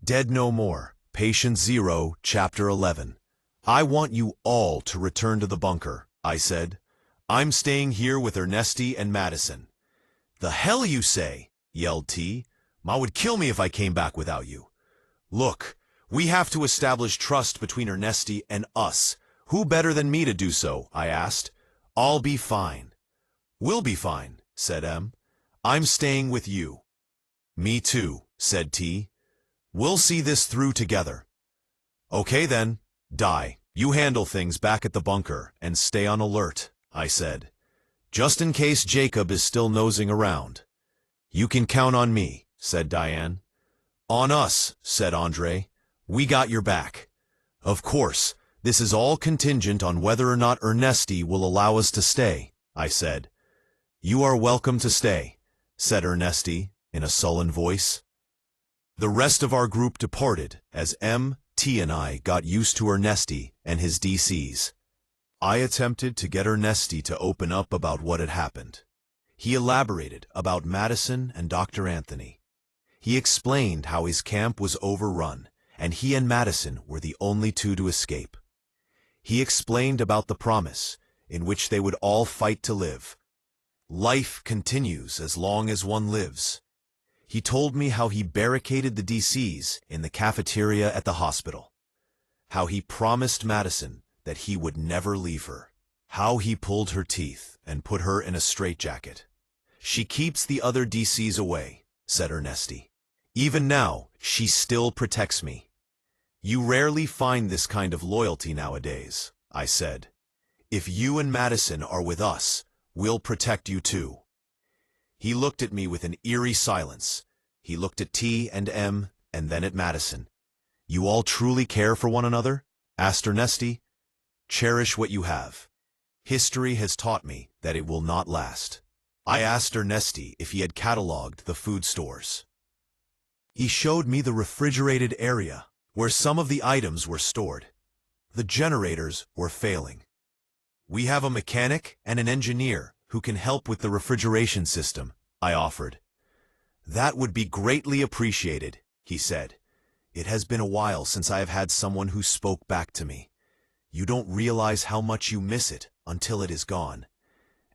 Dead No More, Patient Zero, Chapter 11. I want you all to return to the bunker, I said. I'm staying here with Ernesti and Madison. The hell you say, yelled T. Ma would kill me if I came back without you. Look, we have to establish trust between Ernesti and us. Who better than me to do so, I asked. I'll be fine. We'll be fine, said M. I'm staying with you. Me too, said T. We'll see this through together. Okay then, Die. You handle things back at the bunker and stay on alert, I said. Just in case Jacob is still nosing around. You can count on me, said Diane. On us, said Andre. We got your back. Of course, this is all contingent on whether or not Ernesti will allow us to stay, I said. You are welcome to stay, said Ernesti in a sullen voice. The rest of our group departed as M, T and I got used to Ernesti and his DCs. I attempted to get Ernesti to open up about what had happened. He elaborated about Madison and Dr. Anthony. He explained how his camp was overrun, and he and Madison were the only two to escape. He explained about the promise, in which they would all fight to live. Life continues as long as one lives. He told me how he barricaded the DCs in the cafeteria at the hospital. How he promised Madison that he would never leave her. How he pulled her teeth and put her in a straitjacket. She keeps the other DCs away, said Ernesti. Even now, she still protects me. You rarely find this kind of loyalty nowadays, I said. If you and Madison are with us, we'll protect you too. He looked at me with an eerie silence. He looked at T and M, and then at Madison. You all truly care for one another? Asked Ernesti. Cherish what you have. History has taught me that it will not last. I asked Ernesti if he had catalogued the food stores. He showed me the refrigerated area, where some of the items were stored. The generators were failing. We have a mechanic and an engineer who can help with the refrigeration system, I offered. That would be greatly appreciated, he said. It has been a while since I have had someone who spoke back to me. You don't realize how much you miss it until it is gone.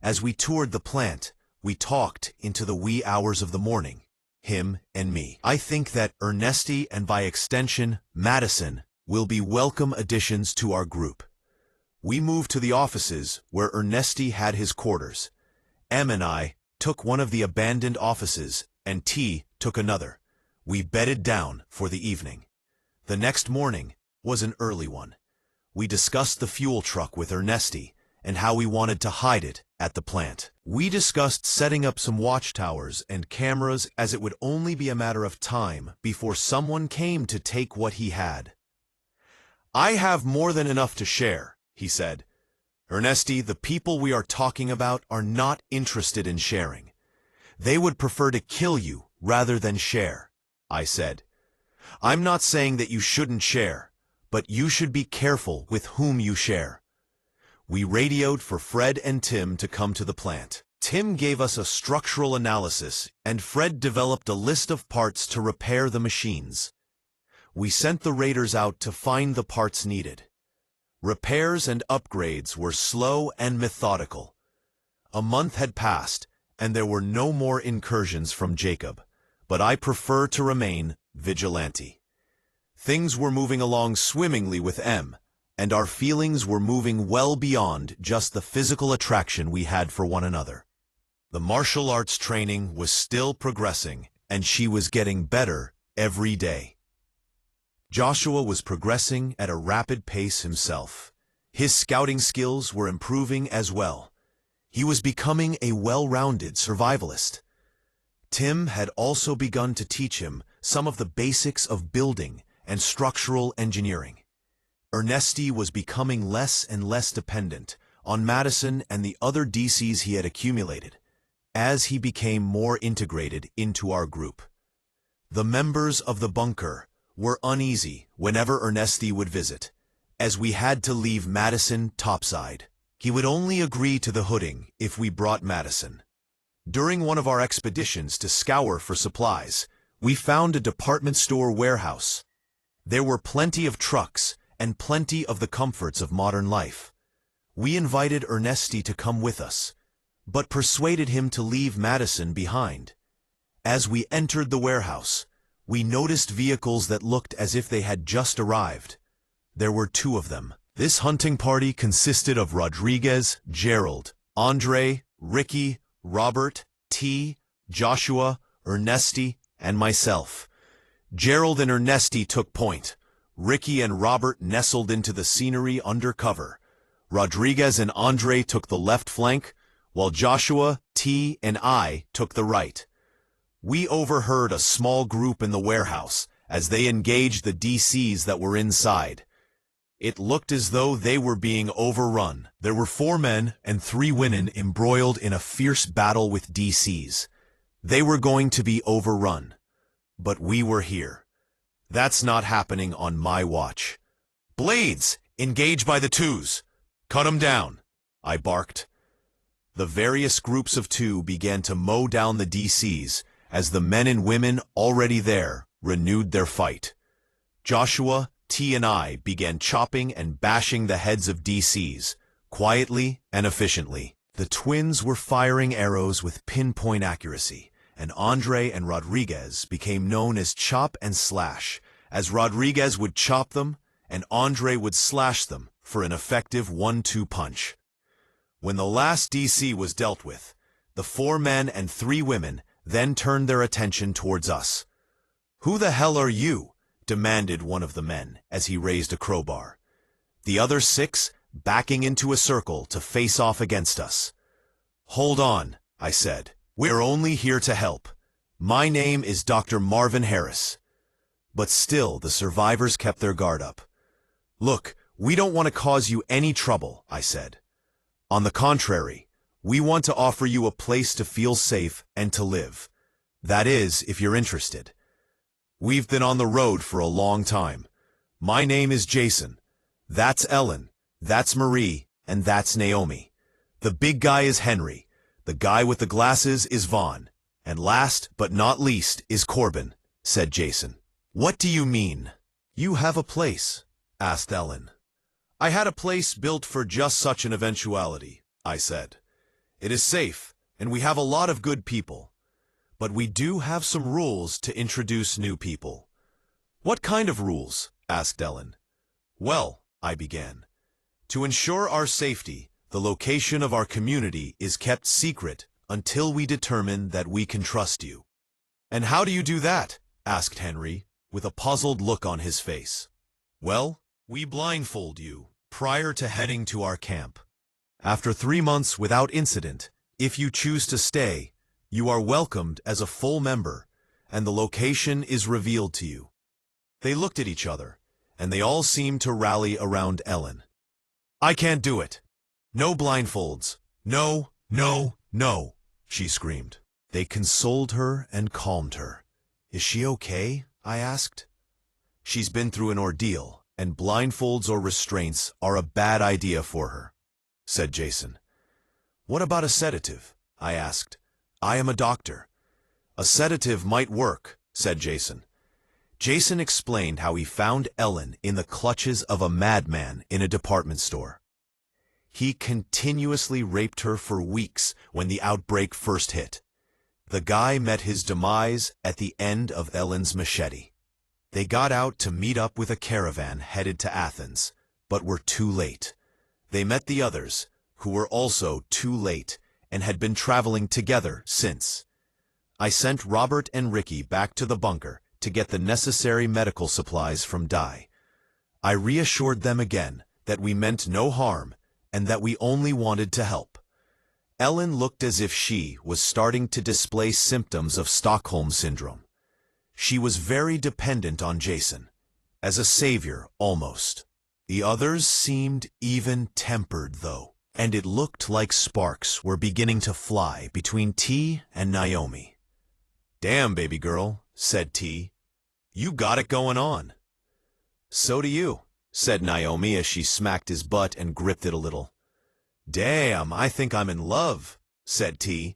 As we toured the plant, we talked into the wee hours of the morning, him and me. I think that Ernesti and by extension, Madison, will be welcome additions to our group. We moved to the offices where Ernesti had his quarters. M and I took one of the abandoned offices and T took another. We bedded down for the evening. The next morning was an early one. We discussed the fuel truck with Ernesti and how we wanted to hide it at the plant. We discussed setting up some watchtowers and cameras as it would only be a matter of time before someone came to take what he had. I have more than enough to share, he said. Ernesti, the people we are talking about are not interested in sharing. They would prefer to kill you rather than share, I said. I'm not saying that you shouldn't share, but you should be careful with whom you share. We radioed for Fred and Tim to come to the plant. Tim gave us a structural analysis, and Fred developed a list of parts to repair the machines. We sent the raiders out to find the parts needed. Repairs and upgrades were slow and methodical. A month had passed, and there were no more incursions from Jacob, but I prefer to remain vigilante. Things were moving along swimmingly with M, and our feelings were moving well beyond just the physical attraction we had for one another. The martial arts training was still progressing, and she was getting better every day. Joshua was progressing at a rapid pace himself. His scouting skills were improving as well. He was becoming a well-rounded survivalist. Tim had also begun to teach him some of the basics of building and structural engineering. Ernesti was becoming less and less dependent on Madison and the other DCs he had accumulated, as he became more integrated into our group. The members of the bunker were uneasy whenever Ernesti would visit, as we had to leave Madison topside. He would only agree to the hooding if we brought Madison. During one of our expeditions to scour for supplies, We found a department store warehouse. There were plenty of trucks and plenty of the comforts of modern life. We invited Ernesti to come with us, but persuaded him to leave Madison behind. As we entered the warehouse, we noticed vehicles that looked as if they had just arrived. There were 2 of them. This hunting party consisted of Rodriguez, Gerald, Andre, Ricky, Robert, T, Joshua, Ernesti, and myself. Gerald and Ernesti took point. Ricky and Robert nestled into the scenery under cover. Rodriguez and Andre took the left flank, while Joshua, T, and I took the right. We overheard a small group in the warehouse as they engaged the DCs that were inside. It looked as though they were being overrun. There were 4 men and 3 women embroiled in a fierce battle with DCs. They were going to be overrun. But we were here. That's not happening on my watch. Blades, engage by the 2s. Cut 'em down, I barked. The various groups of 2 began to mow down the DCs as the men and women already there renewed their fight. Joshua, T, and I began chopping and bashing the heads of DCs, quietly and efficiently. The twins were firing arrows with pinpoint accuracy, and Andre and Rodriguez became known as Chop and Slash, as Rodriguez would chop them and Andre would slash them for an effective 1-2 punch. When the last DC was dealt with, the 4 men and 3 women then turned their attention towards us. "Who the hell are you?" demanded one of the men as he raised a crowbar. The other 6 backing into a circle to face off against us. "Hold on," I said. "We're only here to help. My name is Dr. Marvin Harris." But still the survivors kept their guard up. "Look, we don't want to cause you any trouble," I said. "On the contrary, we want to offer you a place to feel safe and to live. That is, if you're interested. We've been on the road for a long time. My name is Jason. That's Ellen. That's Marie. And that's Naomi. The big guy is Henry. The guy with the glasses is Vaughn. And last but not least is Corbin," said Jason. "What do you mean?" "You have a place?" asked Ellen. "I had a place built for just such an eventuality," I said. "It is safe, and we have a lot of good people. But we do have some rules to introduce new people." "What kind of rules?" asked Ellen. "Well," I began, "to ensure our safety, the location of our community is kept secret until we determine that we can trust you." "And how do you do that?" asked Henry, with a puzzled look on his face. "Well, we blindfold you prior to heading to our camp. After 3 months without incident, if you choose to stay, you are welcomed as a full member, and the location is revealed to you." They looked at each other, and they all seemed to rally around Ellen. "I can't do it. No blindfolds. No, no, no," she screamed. They consoled her and calmed her. "Is she okay?" I asked. "She's been through an ordeal, and blindfolds or restraints are a bad idea for her," said Jason. "What about a sedative?" I asked. "I am a doctor." "A sedative might work," said Jason. Jason explained how he found Ellen in the clutches of a madman in a department store. He continuously raped her for weeks when the outbreak first hit. The guy met his demise at the end of Ellen's machete. They got out to meet up with a caravan headed to Athens, but were too late. They met the others, who were also too late, and had been traveling together since. I sent Robert and Ricky back to the bunker to get the necessary medical supplies from Di. I reassured them again that we meant no harm and that we only wanted to help. Ellen looked as if she was starting to display symptoms of Stockholm Syndrome. She was very dependent on Jason, as a savior almost. The others seemed even-tempered though, and it looked like sparks were beginning to fly between T and Naomi. "Damn, baby girl," said T. "You got it going on." "So do you," said Naomi as she smacked his butt and gripped it a little. "Damn, I think I'm in love," said T.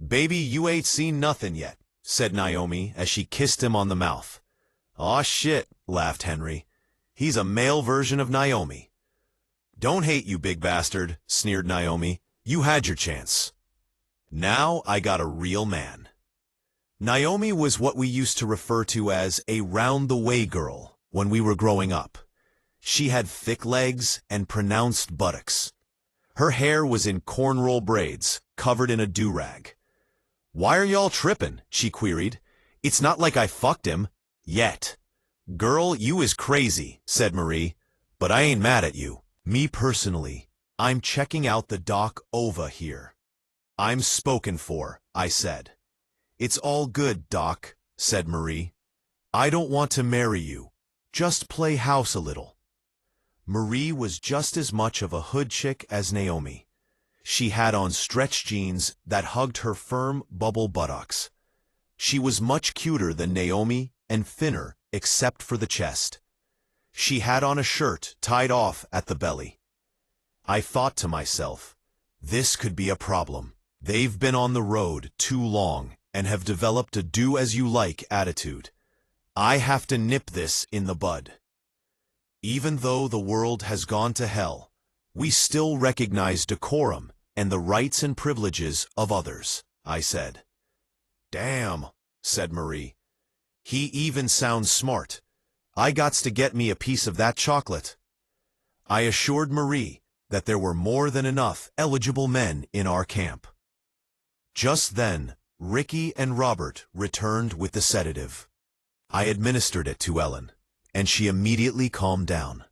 "Baby, you ain't seen nothing yet. said Naomi as she kissed him on the mouth. Aw shit, laughed Henry. He's a male version of Naomi. Don't hate, you big bastard, sneered Naomi. You had your chance. Now I got a real man. Naomi was what we used to refer to as a round-the-way girl when we were growing up. She had thick legs and pronounced buttocks. Her hair was in cornrow braids, covered in a do-rag. Why are y'all trippin'? She queried. It's not like I fucked him. Yet. Girl, you is crazy, said Marie. But I ain't mad at you. Me personally, I'm checking out the doc over here. I'm spoken for, I said. It's all good, Doc, said Marie. I don't want to marry you. Just play house a little. Marie was just as much of a hood chick as Naomi. She had on stretch jeans that hugged her firm bubble buttocks. She was much cuter than Naomi and thinner except for the chest. She had on a shirt tied off at the belly. I thought to myself, this could be a problem. They've been on the road too long and have developed a do-as-you-like attitude. I have to nip this in the bud. Even though the world has gone to hell, we still recognize decorum and the rights and privileges of others, I said. Damn, said Marie. He even sounds smart. I gots to get me a piece of that chocolate. I assured Marie that there were more than enough eligible men in our camp. Just then, Ricky and Robert returned with the sedative. I administered it to Ellen, and she immediately calmed down.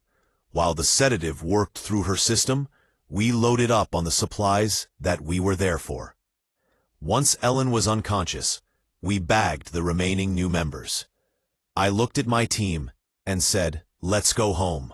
While the sedative worked through her system, we loaded up on the supplies that we were there for. Once Ellen was unconscious, we bagged the remaining new members. I looked at my team and said, let's go home.